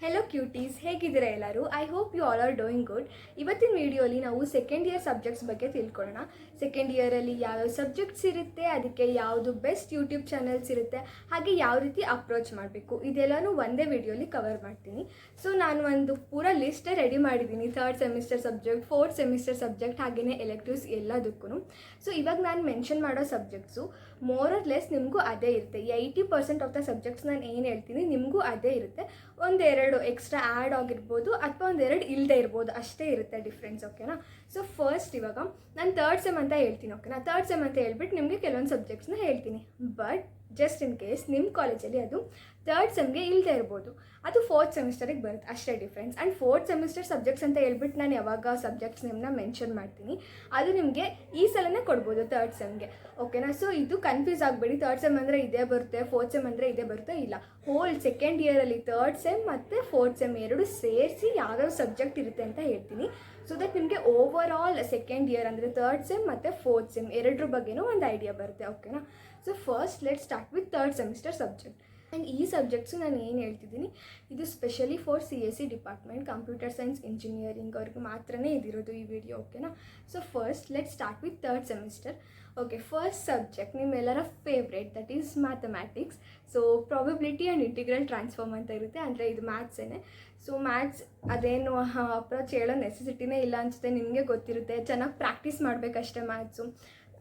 Hello cuties, ಹೇಗಿದ್ದೀರಾ ಎಲ್ಲರೂ? I hope you all are doing good. ಇವತ್ತಿನ ವಿಡಿಯೋಲಿ ನಾವು ಸೆಕೆಂಡ್ ಇಯರ್ ಸಬ್ಜೆಕ್ಟ್ಸ್ ಬಗ್ಗೆ ತಿಳ್ಕೊಳ್ಳೋಣ. ಸೆಕೆಂಡ್ ಇಯರಲ್ಲಿ ಯಾವ್ಯಾವ ಸಬ್ಜೆಕ್ಟ್ಸ್ ಇರುತ್ತೆ, ಅದಕ್ಕೆ ಯಾವುದು ಬೆಸ್ಟ್ ಯೂಟ್ಯೂಬ್ ಚಾನಲ್ಸ್ ಇರುತ್ತೆ, ಹಾಗೆ ಯಾವ ರೀತಿ ಅಪ್ರೋಚ್ ಮಾಡಬೇಕು, ಇದೆಲ್ಲನೂ ಒಂದೇ ವಿಡಿಯೋಲಿ ಕವರ್ ಮಾಡ್ತೀನಿ. ಸೊ ನಾನು ಒಂದು ಪೂರ ಲಿಸ್ಟೇ ರೆಡಿ ಮಾಡಿದ್ದೀನಿ. Third semester subject, fourth semester subject, ಹಾಗೆಯೇ ಎಲೆಕ್ಟಿವ್ಸ್ ಎಲ್ಲದಕ್ಕೂ. ಸೊ ಇವಾಗ ನಾನು ಮೆನ್ಷನ್ ಮಾಡೋ ಸಬ್ಜೆಕ್ಟ್ಸು ಮೋರ್ ಆರ್ ಲೆಸ್ ನಿಮಗೂ ಅದೇ ಇರುತ್ತೆ. 80% ಆಫ್ ದ ಸಬ್ಜೆಕ್ಟ್ಸ್ ನಾನು ಏನು ಹೇಳ್ತೀನಿ ನಿಮಗೂ ಅದೇ ಇರುತ್ತೆ. ಒಂದೆರಡು ಎಕ್ಸ್ಟ್ರಾ ಆ್ಯಡ್ ಆಗಿರ್ಬೋದು ಅಥವಾ ಒಂದೆರಡು ಇಲ್ಲದೆ ಇರ್ಬೋದು, ಅಷ್ಟೇ ಇರುತ್ತೆ ಡಿಫ್ರೆನ್ಸ್. ಓಕೆನಾ? ಸೊ ಫಸ್ಟ್ ಇವಾಗ ನಾನು ಥರ್ಡ್ ಸೆಮ್ ಅಂತ ಹೇಳ್ತೀನಿ. ಓಕೆನಾ? ಥರ್ಡ್ ಸೆಮ್ ಅಂತ ಹೇಳ್ಬಿಟ್ಟು ನಿಮಗೆ ಕೆಲವೊಂದು ಸಬ್ಜೆಕ್ಟ್ಸ್ನ ಹೇಳ್ತೀನಿ. ಬಟ್ ಜಸ್ಟ್ ಇನ್ ಕೇಸ್ ನಿಮ್ಮ ಕಾಲೇಜಲ್ಲಿ ಅದು ಥರ್ಡ್ ಸೆಮ್ಗೆ ಇಲ್ಲದೆ ಇರ್ಬೋದು, ಅದು ಫೋರ್ತ್ ಸೆಮಿಸ್ಟರಿಗೆ ಬರುತ್ತೆ, ಅಷ್ಟೇ difference. And fourth semester subjects ಅಂತ ಹೇಳ್ಬಿಟ್ಟು ನಾನು ಯಾವಾಗ ಸಬ್ಜೆಕ್ಟ್ಸ್ ನಿಮ್ಮನ್ನ ಮೆನ್ಷನ್ ಮಾಡ್ತೀನಿ ಅದು ನಿಮಗೆ ಈ ಸಲನೇ ಕೊಡ್ಬೋದು ಥರ್ಡ್ ಸೆಮ್ಗೆ. ಓಕೆನಾ? ಸೊ ಇದು ಕನ್ಫ್ಯೂಸ್ ಆಗಬೇಡಿ. ಥರ್ಡ್ ಸೆಮ್ ಅಂದರೆ ಇದೇ ಬರುತ್ತೆ, ಫೋರ್ತ್ ಸೆಮ್ ಅಂದರೆ ಇದೇ ಬರುತ್ತೆ, ಇಲ್ಲ. ಹೋಲ್ ಸೆಕೆಂಡ್ ಇಯರಲ್ಲಿ ಥರ್ಡ್ ಸೆಮ್ ಮತ್ತು ಫೋರ್ತ್ ಸೆಮ್ ಎರಡು ಸೇರಿಸಿ ಯಾವ್ಯಾವ ಸಬ್ಜೆಕ್ಟ್ ಇರುತ್ತೆ ಅಂತ ಹೇಳ್ತೀನಿ. ಸೊ ದಟ್ ನಿಮಗೆ ಓವರ್ ಆಲ್ ಸೆಕೆಂಡ್ ಇಯರ್ ಅಂದರೆ ಥರ್ಡ್ ಸೆಮ್ ಮತ್ತು ಫೋರ್ತ್ ಸೆಮ್ ಎರಡರ ಬಗ್ಗೆನೂ ಒಂದು ಐಡಿಯಾ ಬರುತ್ತೆ. ಓಕೆನಾ? So first let start with third semester subject. And ಈ ಸಬ್ಜೆಕ್ಟ್ಸು ನಾನು ಏನು ಹೇಳ್ತಿದ್ದೀನಿ, ಇದು specially for CSE department, computer science engineering ಅವ್ರಿಗೆ ಮಾತ್ರನೇ ಇದಿರೋದು ಈ ವಿಡಿಯೋ. ಓಕೆನಾ? So first let start with third semester. Okay, first subject ನಿಮ್ಮೆಲ್ಲರ favourite, that is mathematics. So probability and integral transform ಅಂತ ಇರುತ್ತೆ, ಅಂದರೆ ಇದು ಮ್ಯಾಥ್ಸೇನೆ. ಸೊ ಮ್ಯಾಥ್ಸ್ ಅದೇನು ಅಪ್ರೋಚ್ ಹೇಳೋ ನೆಸೆಸಿಟಿನೇ ಇಲ್ಲ ಅನಿಸುತ್ತೆ, ನಿಮಗೆ ಗೊತ್ತಿರುತ್ತೆ. ಚೆನ್ನಾಗಿ ಪ್ರಾಕ್ಟೀಸ್ ಮಾಡಬೇಕಷ್ಟೇ maths.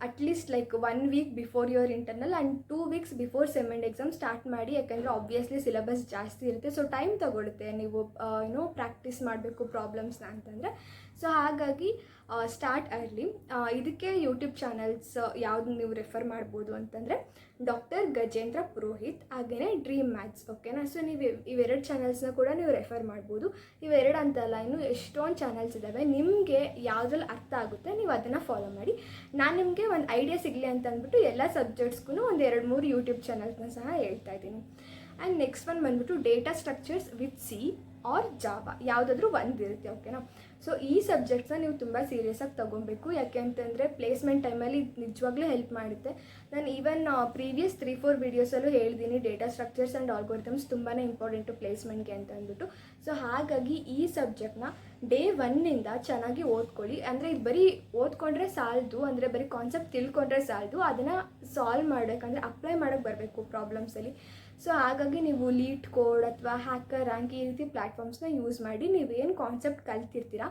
At least like 1 week before your internal and 2 weeks before sem and exam start ಮಾಡಿ. ಯಾಕೆಂದರೆ ಆಬ್ವಿಯಸ್ಲಿ ಸಿಲೆಬಸ್ ಜಾಸ್ತಿ ಇರುತ್ತೆ, ಸೊ ಟೈಮ್ ತೊಗೊಳುತ್ತೆ ನೀವು ಪ್ರಾಕ್ಟೀಸ್ ಮಾಡಬೇಕು ಪ್ರಾಬ್ಲಮ್ಸ್ನ ಅಂತಂದರೆ. ಸೊ ಹಾಗಾಗಿ ಸ್ಟಾರ್ಟ್ ಅರ್ಲಿ. ಇದಕ್ಕೆ ಯೂಟ್ಯೂಬ್ ಚಾನಲ್ಸ್ ಯಾವುದು ನೀವು ರೆಫರ್ ಮಾಡ್ಬೋದು ಅಂತಂದರೆ ಡಾಕ್ಟರ್ ಗಜೇಂದ್ರ ಪುರೋಹಿತ್, ಹಾಗೆಯೇ ಡ್ರೀಮ್ ಮ್ಯಾಥ್ಸ್. ಓಕೆನಾ? ಸೊ ನೀವು ಇವೆರಡು ಚಾನಲ್ಸ್ನ ಕೂಡ ನೀವು ರೆಫರ್ ಮಾಡ್ಬೋದು. ಇವೆರಡು ಅಂತಲ್ಲ, ಇನ್ನು ಎಷ್ಟೊಂದು ಚಾನಲ್ಸ್ ಇದ್ದಾವೆ. ನಿಮಗೆ ಯಾವುದ್ರಲ್ಲಿ ಅರ್ಥ ಆಗುತ್ತೆ ನೀವು ಅದನ್ನು ಫಾಲೋ ಮಾಡಿ. ನಾನು ನಿಮಗೆ ಒಂದು ಐಡಿಯಾ ಸಿಗಲಿ ಅಂತ ಅಂದ್ಬಿಟ್ಟು ಎಲ್ಲ ಸಬ್ಜೆಕ್ಟ್ಸ್ಗೂ ಒಂದು 2-3 ಯೂಟ್ಯೂಬ್ ಚಾನಲ್ಸ್ನ ಸಹ ಹೇಳ್ತಾ ಇದ್ದೀನಿ. ಆ್ಯಂಡ್ ನೆಕ್ಸ್ಟ್ ಒನ್ ಬಂದ್ಬಿಟ್ಟು data structures with C or Java, ಯಾವುದಾದ್ರೂ ಒಂದಿರುತ್ತೆ. ಓಕೆನಾ? ಸೊ ಈ ಸಬ್ಜೆಕ್ಟ್ಸ್ನ ನೀವು ತುಂಬ ಸೀರಿಯಸ್ಸಾಗಿ ತೊಗೊಬೇಕು. ಯಾಕೆ ಅಂತಂದರೆ ಪ್ಲೇಸ್ಮೆಂಟ್ ಟೈಮಲ್ಲಿ ನಿಜವಾಗ್ಲೂ ಹೆಲ್ಪ್ ಮಾಡುತ್ತೆ. ನಾನು ಈವನ್ ಪ್ರೀವಿಯಸ್ 3-4 ವೀಡಿಯೋಸಲ್ಲೂ ಹೇಳಿದ್ದೀನಿ, ಡೇಟಾ ಸ್ಟ್ರಕ್ಚರ್ಸ್ ಆ್ಯಂಡ್ ಆಲ್ಗೋರಿಥಮ್ಸ್ ತುಂಬಾ ಇಂಪಾರ್ಟೆಂಟು ಪ್ಲೇಸ್ಮೆಂಟ್ಗೆ ಅಂತ ಅಂದ್ಬಿಟ್ಟು. ಸೊ ಹಾಗಾಗಿ ಈ ಸಬ್ಜೆಕ್ಟ್ನ ಡೇ 1ನಿಂದ ಚೆನ್ನಾಗಿ ಓದ್ಕೊಳ್ಳಿ. ಅಂದರೆ ಇದು ಬರೀ ಓದ್ಕೊಂಡ್ರೆ ಸಾಲದು, ಅಂದರೆ ಬರೀ ಕಾನ್ಸೆಪ್ಟ್ ತಿಳ್ಕೊಂಡ್ರೆ ಸಾಲದು, ಅದನ್ನು ಸಾಲ್ವ್ ಮಾಡೋಕ್ಕಂದರೆ ಅಪ್ಲೈ ಮಾಡೋಕ್ಕೆ ಬರಬೇಕು ಪ್ರಾಬ್ಲಮ್ಸಲ್ಲಿ. ಸೊ ಹಾಗಾಗಿ ನೀವು ಲೀಡ್ ಕೋಡ್ ಅಥವಾ ಹ್ಯಾಕರ್ ರ್ಯಾಂಕ್ ಈ ರೀತಿ ಪ್ಲ್ಯಾಟ್ಫಾರ್ಮ್ಸ್ನ ಯೂಸ್ ಮಾಡಿ ನೀವೇನು ಕಾನ್ಸೆಪ್ಟ್ ಕಲ್ತಿರ್ತೀರ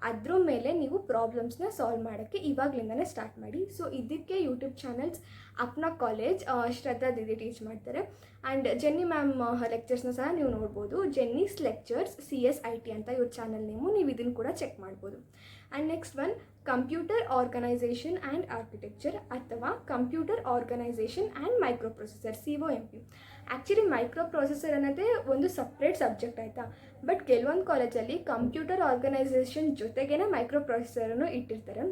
ಅದ್ರ ಮೇಲೆ ನೀವು ಪ್ರಾಬ್ಲಮ್ಸ್ನ ಸಾಲ್ವ್ ಮಾಡೋಕ್ಕೆ ಇವಾಗಲಿಂದನೇ ಸ್ಟಾರ್ಟ್ ಮಾಡಿ. ಸೊ ಇದಕ್ಕೆ ಯೂಟ್ಯೂಬ್ ಚಾನಲ್ಸ್ ಅಪ್ನಾ ಕಾಲೇಜ್, ಶ್ರದ್ಧಾ ದೀದಿ ಟೀಚ್ ಮಾಡ್ತಾರೆ. ಆ್ಯಂಡ್ ಜೆನ್ನಿ ಮ್ಯಾಮ್ ಲೆಕ್ಚರ್ಸ್ನ ಸಹ ನೀವು ನೋಡ್ಬೋದು. ಜೆನ್ನಿಸ್ ಲೆಕ್ಚರ್ಸ್ CSIT ಅಂತ ಇವ್ರ ಚಾನಲ್ ನೇಮು, ನೀವು ಇದನ್ನು ಕೂಡ ಚೆಕ್ ಮಾಡ್ಬೋದು. And next one computer organisation and architecture ಅಥವಾ computer organisation and microprocessor, COMP. Actually microprocessor ಅನ್ನೋದೇ ಒಂದು ಸಪ್ರೇಟ್ ಸಬ್ಜೆಕ್ಟ್, ಆಯಿತಾ? ಬಟ್ ಕೆಲವೊಂದು ಕಾಲೇಜಲ್ಲಿ ಕಂಪ್ಯೂಟರ್ ಆರ್ಗನೈಸೇಷನ್ ಜೊತೆಗೇ ಮೈಕ್ರೋ ಪ್ರೊಸೆಸರನ್ನು ಇಟ್ಟಿರ್ತಾರೆ.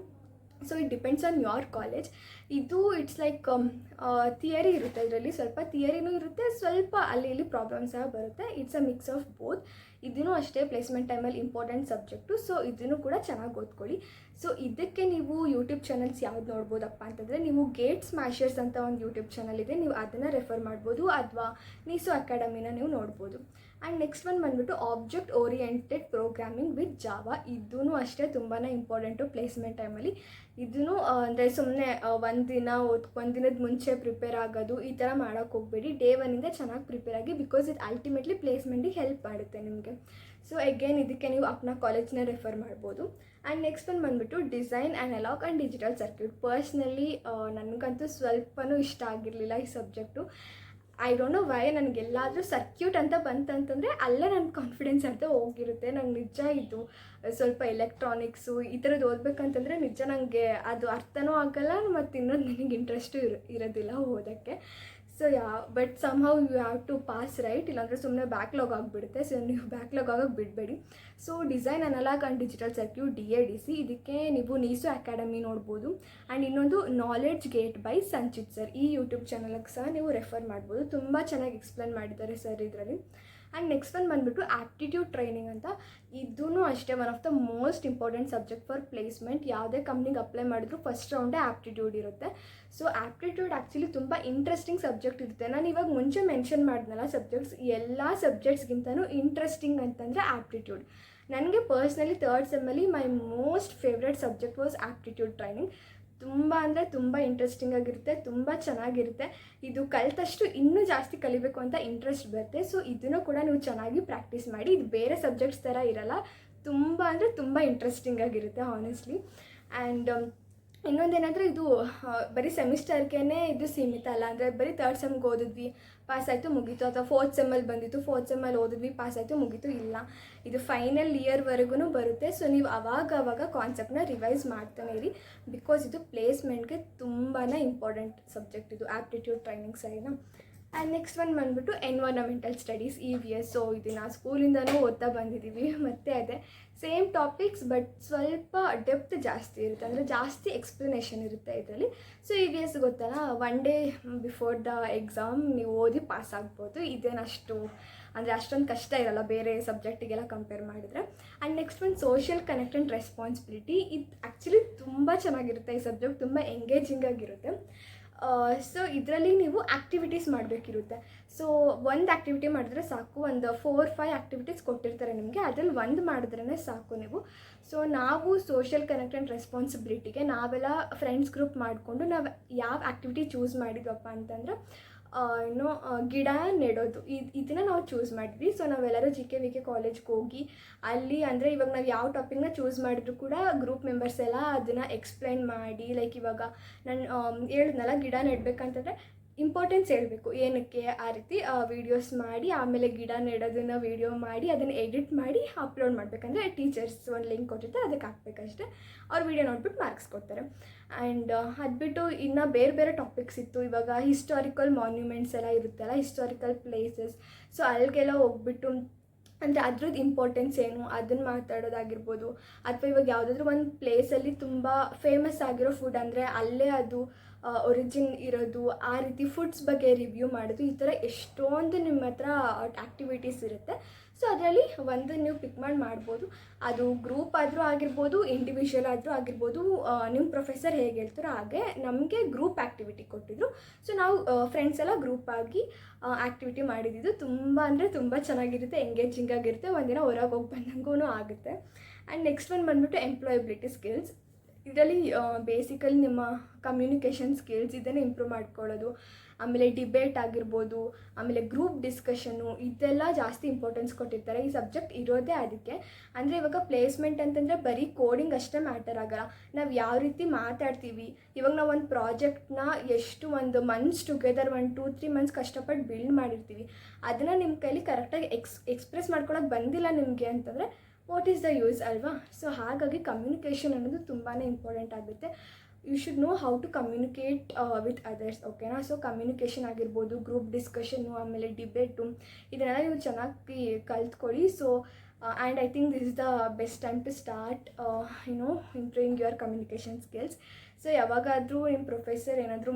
So it depends on your college. ಇದು ಇಟ್ಸ್ ಲೈಕ್ ಥಿಯರಿ ಇರುತ್ತೆ, ಇದರಲ್ಲಿ ಸ್ವಲ್ಪ ಥಿಯರಿನೂ ಇರುತ್ತೆ, ಸ್ವಲ್ಪ ಅಲ್ಲಿ ಇಲ್ಲಿ ಪ್ರಾಬ್ಲಮ್ಸ್ ಸಹ ಬರುತ್ತೆ. It's a mix of both. ಇದೂ ಅಷ್ಟೇ ಪ್ಲೇಸ್ಮೆಂಟ್ ಟೈಮಲ್ಲಿ ಇಂಪಾರ್ಟೆಂಟ್ ಸಬ್ಜೆಕ್ಟು. ಸೊ ಇದನ್ನು ಕೂಡ ಚೆನ್ನಾಗಿ ಓದ್ಕೊಳ್ಳಿ. ಸೊ ಇದಕ್ಕೆ ನೀವು ಯೂಟ್ಯೂಬ್ ಚಾನಲ್ಸ್ ಯಾವ್ದು ನೋಡ್ಬೋದಪ್ಪ ಅಂತಂದರೆ, ನೀವು ಗೇಟ್ ಸ್ಮ್ಯಾಶರ್ಸ್ ಅಂತ ಒಂದು ಯೂಟ್ಯೂಬ್ ಚಾನಲ್ ಇದೆ, ನೀವು ಅದನ್ನು ರೆಫರ್ ಮಾಡ್ಬೋದು, ಅಥವಾ ನೀಸೋ ಅಕಾಡೆಮಿನ ನೀವು ನೋಡ್ಬೋದು. ಆ್ಯಂಡ್ ನೆಕ್ಸ್ಟ್ ಒನ್ ಬಂದುಬಿಟ್ಟು object oriented programming with Java. ಇದೂ ಅಷ್ಟೇ ತುಂಬಾ ಇಂಪಾರ್ಟೆಂಟು ಪ್ಲೇಸ್ಮೆಂಟ್ ಟೈಮಲ್ಲಿ. ಇದೂ ಅಂದರೆ ಸುಮ್ಮನೆ ಒಂದಿನದ ಮುಂಚೆ ಪ್ರಿಪೇರ್ ಆಗೋದು ಈ ಥರ ಮಾಡೋಕ್ಕೆ ಹೋಗಬೇಡಿ. ಡೇ 1ಇಂದ ಚೆನ್ನಾಗಿ ಪ್ರಿಪೇರ್ ಆಗಿ, ಬಿಕಾಸ್ ಇದು ಅಲ್ಟಿಮೇಟ್ಲಿ ಪ್ಲೇಸ್ಮೆಂಟಿಗೆ ಹೆಲ್ಪ್ ಮಾಡುತ್ತೆ ನಿಮಗೆ. ಸೊ ಅಗೇನ್ ಇದಕ್ಕೆ ನೀವು ಅಪ್ನಾ ಕಾಲೇಜ್ನ ರೆಫರ್ ಮಾಡ್ಬೋದು. ಆ್ಯಂಡ್ ನೆಕ್ಸ್ಟ್ ಒನ್ ಬಂದುಬಿಟ್ಟು design analogue and digital circuit. Personally ನನಗಂತೂ ಸ್ವಲ್ಪನೂ ಇಷ್ಟ ಆಗಿರಲಿಲ್ಲ ಈ subject. I don't know why. ನನಗೆಲ್ಲಾದರೂ ಸರ್ಕ್ಯೂಟ್ ಅಂತ ಬಂತಂತಂದರೆ ಅಲ್ಲೇ ನನ್ನ ಕಾನ್ಫಿಡೆನ್ಸ್ ಅಂತ ಹೋಗಿರುತ್ತೆ. ನಂಗೆ ನಿಜ ಇದು ಸ್ವಲ್ಪ ಎಲೆಕ್ಟ್ರಾನಿಕ್ಸು ಈ ಥರದ್ದು ಓದಬೇಕಂತಂದರೆ ನಿಜ ನನಗೆ ಅದು ಅರ್ಥನೂ ಆಗಲ್ಲ, ಮತ್ತು ಇನ್ನೊಂದು ನನಗೆ ಇಂಟ್ರೆಸ್ಟು ಇರೋದಿಲ್ಲ ಓದೋಕ್ಕೆ. So but somehow you have to pass, right? ಇಲ್ಲಾಂದರೆ ಸುಮ್ಮನೆ ಬ್ಯಾಕ್ಲಾಗ್ ಆಗಿಬಿಡುತ್ತೆ. ಸೊ ನೀವು ಬ್ಯಾಕ್ಲಾಗ್ ಆಗೋಕ್ಕೆ ಬಿಡಬೇಡಿ. So design analogue and digital circuit DADC, ಇದಕ್ಕೆ ನೀವು ನೀಸೋ ಅಕಾಡೆಮಿ ನೋಡ್ಬೋದು. ಆ್ಯಂಡ್ ಇನ್ನೊಂದು Knowledge Gate by Sanchit sir, ಈ ಯೂಟ್ಯೂಬ್ ಚಾನಲ್ಗೆ ಸಹ ನೀವು ರೆಫರ್ ಮಾಡ್ಬೋದು. ತುಂಬ ಚೆನ್ನಾಗಿ ಎಕ್ಸ್ಪ್ಲೇನ್ ಮಾಡಿದ್ದಾರೆ ಸರ್ ಇದರಲ್ಲಿ. ಆ್ಯಂಡ್ ನೆಕ್ಸ್ಟ್ ಒನ್ ಬಂದುಬಿಟ್ಟು ಆ್ಯಪ್ಟಿಟ್ಯೂಡ್ ಟ್ರೈನಿಂಗ್ ಅಂತ. ಇದೂ ಅಷ್ಟೇ one of the most important subject for placement. ಯಾವುದೇ ಕಂಪ್ನಿಗೆ ಅಪ್ಲೈ ಮಾಡಿದ್ರು ಫಸ್ಟ್ ರೌಂಡೇ ಆ್ಯಪ್ಟಿಟ್ಯೂಡ್ ಇರುತ್ತೆ. ಸೊ ಆ್ಯಪ್ಟಿಟ್ಯೂಡ್ ಆ್ಯಕ್ಚುಲಿ ತುಂಬ ಇಂಟ್ರೆಸ್ಟಿಂಗ್ ಸಬ್ಜೆಕ್ಟ್ ಇರುತ್ತೆ. ನಾನು ಇವಾಗ ಮುಂಚೆ ಮೆನ್ಷನ್ ಮಾಡಿದ್ನಲ್ಲ ಸಬ್ಜೆಕ್ಟ್ಸ್, ಎಲ್ಲ ಸಬ್ಜೆಕ್ಟ್ಸ್ಗಿಂತನೂ ಇಂಟ್ರೆಸ್ಟಿಂಗ್ ಅಂತಂದರೆ ಆ್ಯಪ್ಟಿಟ್ಯೂಡ್. ನನಗೆ ಪರ್ಸ್ನಲಿ 3rd ಸೆಮ್ಮಲ್ಲಿ my most favourite subject was aptitude training. ತುಂಬ ಅಂದರೆ ತುಂಬ ಇಂಟ್ರೆಸ್ಟಿಂಗ್ ಆಗಿರುತ್ತೆ, ತುಂಬ ಚೆನ್ನಾಗಿರುತ್ತೆ. ಇದು ಕಲಿತಷ್ಟು ಇನ್ನೂ ಜಾಸ್ತಿ ಕಲಿಬೇಕು ಅಂತ ಇಂಟ್ರೆಸ್ಟ್ ಬರುತ್ತೆ. ಸೊ ಇದನ್ನು ಕೂಡ ನೀವು ಚೆನ್ನಾಗಿ ಪ್ರಾಕ್ಟೀಸ್ ಮಾಡಿ. ಇದು ಬೇರೆ ಸಬ್ಜೆಕ್ಟ್ಸ್ ಥರ ಇರಲ್ಲ, ತುಂಬ ಅಂದರೆ ತುಂಬ ಇಂಟ್ರೆಸ್ಟಿಂಗ್ ಆಗಿರುತ್ತೆ ಹಾನೆಸ್ಟ್ಲಿ. ಆ್ಯಂಡ್ ಇನ್ನೊಂದೇನೆಂದರೆ ಇದು ಬರೀ ಸೆಮಿಸ್ಟರ್ಗೇ ಇದು ಸೀಮಿತ ಅಲ್ಲ. ಅಂದರೆ ಬರೀ 3rd ಸೆಮ್ಗೆ ಓದಿದ್ವಿ ಪಾಸ್ ಆಯಿತು ಮುಗೀತು, ಅಥವಾ 4th ಸೆಮ್ಮಲ್ಲಿ ಬಂದಿತ್ತು 4th ಸೆಮ್ಮಲ್ಲಿ ಓದಿದ್ವಿ ಪಾಸ್ ಆಯಿತು ಮುಗೀತು, ಇಲ್ಲ, ಇದು ಫೈನಲ್ ಇಯರ್ವರೆಗೂ ಬರುತ್ತೆ. ಸೊ ನೀವು ಅವಾಗ ಕಾನ್ಸೆಪ್ಟನ್ನ ರಿವೈಸ್ ಮಾಡ್ತಾನೆ ಇರಿ, ಬಿಕಾಸ್ ಇದು ಪ್ಲೇಸ್ಮೆಂಟ್ಗೆ ತುಂಬಾ ಇಂಪಾರ್ಟೆಂಟ್ ಸಬ್ಜೆಕ್ಟ್ ಇದು ಆ್ಯಪ್ಟಿಟ್ಯೂಡ್ ಟ್ರೈನಿಂಗ್, ಸರಿನಾ. ಆ್ಯಂಡ್ ನೆಕ್ಸ್ಟ್ ಒನ್ ಬಂದುಬಿಟ್ಟು ಎನ್ವೈರನ್ಮೆಂಟಲ್ ಸ್ಟಡೀಸ್, EVS. ಸೊ ಇದನ್ನು ಸ್ಕೂಲಿಂದನೂ ಓದ್ತಾ ಬಂದಿದ್ದೀವಿ, ಮತ್ತು ಅದೇ ಸೇಮ್ ಟಾಪಿಕ್ಸ್ ಬಟ್ ಸ್ವಲ್ಪ ಡೆಪ್ತ್ ಜಾಸ್ತಿ ಇರುತ್ತೆ, ಅಂದರೆ ಜಾಸ್ತಿ ಎಕ್ಸ್ಪ್ಲನೇಷನ್ ಇರುತ್ತೆ ಇದರಲ್ಲಿ. ಸೊ EVS ಗೊತ್ತಲ್ಲ, 1 ಡೇ ಬಿಫೋರ್ ದ ಎಕ್ಸಾಮ್ ನೀವು ಓದಿ ಪಾಸ್ ಆಗ್ಬೋದು. ಇದೇನಷ್ಟು ಅಂದರೆ ಅಷ್ಟೊಂದು ಕಷ್ಟ ಇರಲ್ಲ ಬೇರೆ ಸಬ್ಜೆಕ್ಟಿಗೆಲ್ಲ ಕಂಪೇರ್ ಮಾಡಿದರೆ. ಆ್ಯಂಡ್ ನೆಕ್ಸ್ಟ್ ಒಂದು ಸೋಷಿಯಲ್ ಕನೆಕ್ಟ್ ಆ್ಯಂಡ್ ರೆಸ್ಪಾನ್ಸಿಬಿಲಿಟಿ. ಇದು ಆ್ಯಕ್ಚುಲಿ ತುಂಬ ಚೆನ್ನಾಗಿರುತ್ತೆ, ಈ ಸಬ್ಜೆಕ್ಟ್ ತುಂಬ ಎಂಗೇಜಿಂಗ್ ಆಗಿರುತ್ತೆ. ಸೊ ಇದರಲ್ಲಿ ನೀವು ಆ್ಯಕ್ಟಿವಿಟೀಸ್ ಮಾಡಬೇಕಿರುತ್ತೆ. ಸೊ ಒಂದು ಆ್ಯಕ್ಟಿವಿಟಿ ಮಾಡಿದ್ರೆ ಸಾಕು, ಒಂದು 4-5 ಆ್ಯಕ್ಟಿವಿಟೀಸ್ ಕೊಟ್ಟಿರ್ತಾರೆ ನಿಮಗೆ, ಅದರಲ್ಲಿ ಒಂದು ಮಾಡಿದ್ರೇ ಸಾಕು ನೀವು. ಸೊ ನಾವು ಸೋಷಿಯಲ್ ಕನೆಕ್ಟ್ ಆ್ಯಂಡ್ ರೆಸ್ಪಾನ್ಸಿಬಿಲಿಟಿಗೆ ನಾವೆಲ್ಲ ಫ್ರೆಂಡ್ಸ್ ಗ್ರೂಪ್ ಮಾಡಿಕೊಂಡು ನಾವು ಯಾವ ಆ್ಯಕ್ಟಿವಿಟಿ ಚೂಸ್ ಮಾಡಿದ್ವಪ್ಪ ಅಂತಂದರೆ ಗಿಡ ನೆಡೋದು. ಇದನ್ನು ನಾವು ಚೂಸ್ ಮಾಡಿದ್ವಿ. ಸೊ ನಾವೆಲ್ಲರೂ JKVK ಕಾಲೇಜ್ಗೆ ಹೋಗಿ ಅಲ್ಲಿ, ಅಂದರೆ ಇವಾಗ ನಾವು ಯಾವ ಟಾಪಿಕ್ನ ಚೂಸ್ ಮಾಡಿದ್ರು ಕೂಡ ಗ್ರೂಪ್ ಮೆಂಬರ್ಸ್ ಎಲ್ಲ ಅದನ್ನು ಎಕ್ಸ್ಪ್ಲೈನ್ ಮಾಡಿ, ಲೈಕ್ ಇವಾಗ ನಾನು ಹೇಳಿದ್ನಲ್ಲ ಗಿಡ ನೆಡಬೇಕಂತಂದರೆ ಇಂಪಾರ್ಟೆನ್ಸ್ ಹೇಳಬೇಕು ಏನಕ್ಕೆ, ಆ ರೀತಿ ವೀಡಿಯೋಸ್ ಮಾಡಿ, ಆಮೇಲೆ ಗಿಡ ನೆಡೋದನ್ನು ವೀಡಿಯೋ ಮಾಡಿ ಅದನ್ನು ಎಡಿಟ್ ಮಾಡಿ ಅಪ್ಲೋಡ್ ಮಾಡಬೇಕಂದ್ರೆ ಟೀಚರ್ಸ್ ಒಂದು ಲಿಂಕ್ ಕೊಟ್ಟಿರ್ತಾರೆ, ಅದಕ್ಕೆ ಹಾಕ್ಬೇಕಷ್ಟೆ. ಅವ್ರು ವೀಡಿಯೋ ನೋಡ್ಬಿಟ್ಟು ಮಾರ್ಕ್ಸ್ ಕೊಡ್ತಾರೆ. ಆ್ಯಂಡ್ ಅದು ಬಿಟ್ಟು ಇನ್ನು ಬೇರೆ ಟಾಪಿಕ್ಸ್ ಇತ್ತು. ಇವಾಗ ಹಿಸ್ಟಾರಿಕಲ್ ಮಾನ್ಯುಮೆಂಟ್ಸ್ ಎಲ್ಲ ಇರುತ್ತಲ್ಲ, ಹಿಸ್ಟಾರಿಕಲ್ ಪ್ಲೇಸಸ್, ಸೊ ಅಲ್ಲಿಗೆಲ್ಲ ಹೋಗ್ಬಿಟ್ಟು ಅಂದರೆ ಅದ್ರದ್ದು ಇಂಪಾರ್ಟೆನ್ಸ್ ಏನು ಅದನ್ನು ಮಾತಾಡೋದಾಗಿರ್ಬೋದು. ಅಥವಾ ಇವಾಗ ಯಾವುದಾದ್ರೂ ಒಂದು ಪ್ಲೇಸಲ್ಲಿ ತುಂಬ ಫೇಮಸ್ ಆಗಿರೋ ಫುಡ್, ಅಂದರೆ ಅಲ್ಲೇ ಅದು ಒರಿಜಿನ್ ಇರೋದು, ಆ ರೀತಿ ಫುಡ್ಸ್ ಬಗ್ಗೆ ರಿವ್ಯೂ ಮಾಡೋದು, ಈ ಥರ ಎಷ್ಟೊಂದು ನಿಮ್ಮ ಹತ್ರ ಆ್ಯಕ್ಟಿವಿಟೀಸ್ ಇರುತ್ತೆ. ಸೊ ಅದರಲ್ಲಿ ಒಂದು ನೀವು ಪಿಕ್ ಮಾಡ್ಬೋದು. ಅದು ಗ್ರೂಪ್ ಆದರೂ ಆಗಿರ್ಬೋದು, ಇಂಡಿವಿಜುವಲ್ ಆದರೂ ಆಗಿರ್ಬೋದು. ನಿಮ್ಮ ಪ್ರೊಫೆಸರ್ ಹೇಗೆ ಹೇಳ್ತಾರೋ ಹಾಗೆ ನಮಗೆ ಗ್ರೂಪ್ ಆ್ಯಕ್ಟಿವಿಟಿ ಕೊಟ್ಟಿದ್ರು. ಸೊ ನಾವು ಫ್ರೆಂಡ್ಸ್ ಎಲ್ಲ ಗ್ರೂಪಾಗಿ ಆ್ಯಕ್ಟಿವಿಟಿ ಮಾಡಿದ್ದು ತುಂಬ ಅಂದರೆ ತುಂಬ ಚೆನ್ನಾಗಿರುತ್ತೆ, ಎಂಗೇಜಿಂಗ್ ಆಗಿರುತ್ತೆ, ಒಂದಿನ ಹೊರಗೆ ಹೋಗಿ ಬಂದಂಗೂ ಆಗುತ್ತೆ. ಆ್ಯಂಡ್ ನೆಕ್ಸ್ಟ್ ಒಂದು ಬಂದುಬಿಟ್ಟು ಎಂಪ್ಲಾಯಬಿಲಿಟಿ ಸ್ಕಿಲ್ಸ್. ಇದರಲ್ಲಿ ಬೇಸಿಕಲಿ ನಿಮ್ಮ ಕಮ್ಯುನಿಕೇಷನ್ ಸ್ಕಿಲ್ಸ್ ಇದನ್ನು ಇಂಪ್ರೂವ್ ಮಾಡ್ಕೊಳ್ಳೋದು, ಆಮೇಲೆ ಡಿಬೇಟ್ ಆಗಿರ್ಬೋದು, ಆಮೇಲೆ ಗ್ರೂಪ್ ಡಿಸ್ಕಷನ್ನು, ಇದೆಲ್ಲ ಜಾಸ್ತಿ ಇಂಪಾರ್ಟೆನ್ಸ್ ಕೊಟ್ಟಿರ್ತಾರೆ. ಈ ಸಬ್ಜೆಕ್ಟ್ ಇರೋದೇ ಅದಕ್ಕೆ. ಅಂದರೆ ಇವಾಗ ಪ್ಲೇಸ್ಮೆಂಟ್ ಅಂತಂದರೆ ಬರೀ ಕೋಡಿಂಗ್ ಅಷ್ಟೇ ಮ್ಯಾಟರ್ ಆಗಲ್ಲ, ನಾವು ಯಾವ ರೀತಿ ಮಾತಾಡ್ತೀವಿ. ಇವಾಗ ನಾವು ಒಂದು ಪ್ರಾಜೆಕ್ಟ್ನ ಎಷ್ಟು ಒಂದು ಮಂತ್ಸ್ ಟುಗೆದರ್ 1-2-3 ಮಂತ್ಸ್ ಕಷ್ಟಪಟ್ಟು ಬಿಲ್ಡ್ ಮಾಡಿರ್ತೀವಿ, ಅದನ್ನು ನಿಮ್ಮ ಕೈಲಿ ಕರೆಕ್ಟಾಗಿ ಎಕ್ಸ್ಪ್ರೆಸ್ ಮಾಡ್ಕೊಳಕ್ಕೆ ಬಂದಿಲ್ಲ ನಿಮಗೆ ಅಂತಂದರೆ ವಾಟ್ ಈಸ್ ದ ಯೂಸ್ ಅಲ್ವಾ. ಸೊ ಹಾಗಾಗಿ ಕಮ್ಯುನಿಕೇಷನ್ ಅನ್ನೋದು ತುಂಬಾ ಇಂಪಾರ್ಟೆಂಟ್ ಆಗುತ್ತೆ. You should know how to communicate with others, ಓಕೆನಾ. ಸೊ ಕಮ್ಯುನಿಕೇಷನ್ ಆಗಿರ್ಬೋದು, ಗ್ರೂಪ್ ಡಿಸ್ಕಷನ್ನು, ಆಮೇಲೆ ಡಿಬೇಟು, ಇದನ್ನೆಲ್ಲ ನೀವು ಚೆನ್ನಾಗಿ ಕಲ್ತ್ಕೊಳ್ಳಿ. So and I think this is the best time to start improving your communication skills. So ಯಾವಾಗಾದರೂ ನಿಮ್ಮ ಪ್ರೊಫೆಸರ್ ಏನಾದರೂ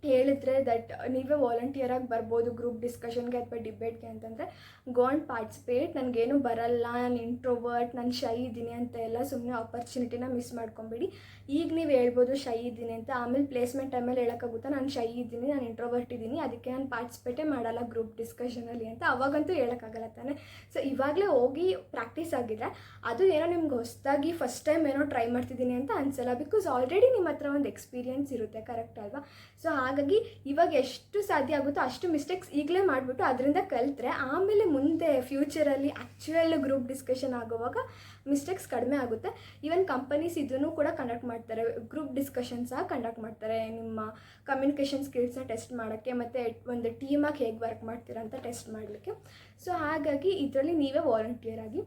ಹೇಳಿದ್ರೆ ದಟ್ ನೀವೇ ವಾಲಂಟಿಯರಾಗಿ ಬರ್ಬೋದು ಗ್ರೂಪ್ ಡಿಸ್ಕಷನ್ಗೆ ಅಥವಾ ಡಿಬೇಟ್ಗೆ ಅಂತಂದರೆ ಗೋ ಆ್ಯಂಡ್ ಪಾರ್ಟಿಸಿಪೇಟ್. ನನಗೇನು ಬರಲ್ಲ, ನಾನು ಇಂಟ್ರೋವರ್ಟ್, ನಾನು ಶೈ ಇದ್ದೀನಿ ಅಂತ ಎಲ್ಲ ಸುಮ್ಮನೆ ಆಪರ್ಚುನಿಟಿನ ಮಿಸ್ ಮಾಡ್ಕೊಬೇಡಿ. ಈಗ ನೀವು ಹೇಳ್ಬೋದು ಶೈ ಇದ್ದೀನಿ ಅಂತ, ಆಮೇಲೆ ಪ್ಲೇಸ್ಮೆಂಟ್ ಟೈಮಲ್ಲಿ ಹೇಳೋಕ್ಕಾಗುತ್ತಾ ನಾನು ಶೈ ಇದ್ದೀನಿ, ನಾನು ಇಂಟ್ರೋವರ್ಟ್ ಇದ್ದೀನಿ, ಅದಕ್ಕೆ ನಾನು ಪಾರ್ಟಿಸಿಪೇಟೇ ಮಾಡಲ್ಲ ಗ್ರೂಪ್ ಡಿಸ್ಕಷನಲ್ಲಿ ಅಂತ, ಅವಾಗಂತೂ ಹೇಳೋಕ್ಕಾಗಲ್ಲ ತಾನೆ. ಸೊ ಇವಾಗಲೇ ಹೋಗಿ ಪ್ರಾಕ್ಟೀಸ್ ಆಗಿದ್ರೆ ಅದು ಏನೋ ನಿಮ್ಗೆ ಹೊಸದಾಗಿ ಫಸ್ಟ್ ಟೈಮ್ ಏನೋ ಟ್ರೈ ಮಾಡ್ತಿದ್ದೀನಿ ಅಂತ ಅನಿಸಲ್ಲ, ಬಿಕಾಸ್ ಆಲ್ರೆಡಿ ನಿಮ್ಮ ಹತ್ರ ಒಂದು ಎಕ್ಸ್ಪೀರಿಯನ್ಸ್ ಇರುತ್ತೆ, ಕರೆಕ್ಟ್ ಅಲ್ವಾ. ಸೊ ಹಾಗಾಗಿ ಇವಾಗ ಎಷ್ಟು ಸಾಧ್ಯ ಆಗುತ್ತೋ ಅಷ್ಟು ಮಿಸ್ಟೇಕ್ಸ್ ಈಗಲೇ ಮಾಡಿಬಿಟ್ಟು ಅದರಿಂದ ಕಲಿತ್ರೆ ಆಮೇಲೆ ಮುಂದೆ ಫ್ಯೂಚರಲ್ಲಿ ಆ್ಯಕ್ಚುಯಲ್ ಗ್ರೂಪ್ ಡಿಸ್ಕಷನ್ ಆಗುವಾಗ ಮಿಸ್ಟೇಕ್ಸ್ ಕಡಿಮೆ ಆಗುತ್ತೆ. ಈವನ್ ಕಂಪನೀಸ್ ಇದನ್ನು ಕೂಡ ಕಂಡಕ್ಟ್ ಮಾಡ್ತಾರೆ, ಗ್ರೂಪ್ ಡಿಸ್ಕಷನ್ ಸಹ ಕಂಡಕ್ಟ್ ಮಾಡ್ತಾರೆ ನಿಮ್ಮ ಕಮ್ಯುನಿಕೇಷನ್ ಸ್ಕಿಲ್ಸ್ನ ಟೆಸ್ಟ್ ಮಾಡೋಕ್ಕೆ, ಮತ್ತು ಒಂದು ಟೀಮಾಗಿ ಹೇಗೆ ವರ್ಕ್ ಮಾಡ್ತೀರಾ ಅಂತ ಟೆಸ್ಟ್ ಮಾಡಲಿಕ್ಕೆ. ಸೊ ಹಾಗಾಗಿ ಇದರಲ್ಲಿ ನೀವೇ ವಾಲಂಟಿಯರ್ ಆಗಿ.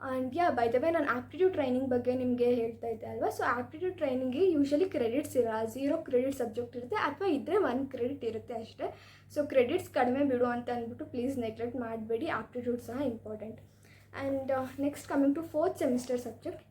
ಆ್ಯಂಡ್ ಬೈ ದ ವೇ ನಾನು ಆ್ಯಪ್ಟಿಟ್ಯೂಡ್ ಟ್ರೈನಿಂಗ್ ಬಗ್ಗೆ ನಿಮಗೆ ಹೇಳ್ತಾ ಇದ್ದೆ ಅಲ್ವಾ. ಸೊ ಆ್ಯಪ್ಟಿಟ್ಯೂಡ್ ಟ್ರೈನಿಂಗ್ಗೆ ಯೂಶಲಿ ಕ್ರೆಡಿಟ್ಸ್ ಇರಲ್ಲ, 0 ಕ್ರೆಡಿಟ್ ಸಬ್ಜೆಕ್ಟ್ ಇರುತ್ತೆ, ಅಥವಾ ಇದ್ದರೆ 1 ಕ್ರೆಡಿಟ್ ಇರುತ್ತೆ ಅಷ್ಟೇ. ಸೊ ಕ್ರೆಡಿಟ್ಸ್ ಕಡಿಮೆ ಬಿಡು ಅಂತ ಅಂದ್ಬಿಟ್ಟು ಪ್ಲೀಸ್ ನೆಗ್ಲೆಕ್ಟ್ ಮಾಡಬೇಡಿ, ಆ್ಯಪ್ಟಿಟ್ಯೂಡ್ ಸಹ important. And next coming to 4th semester subject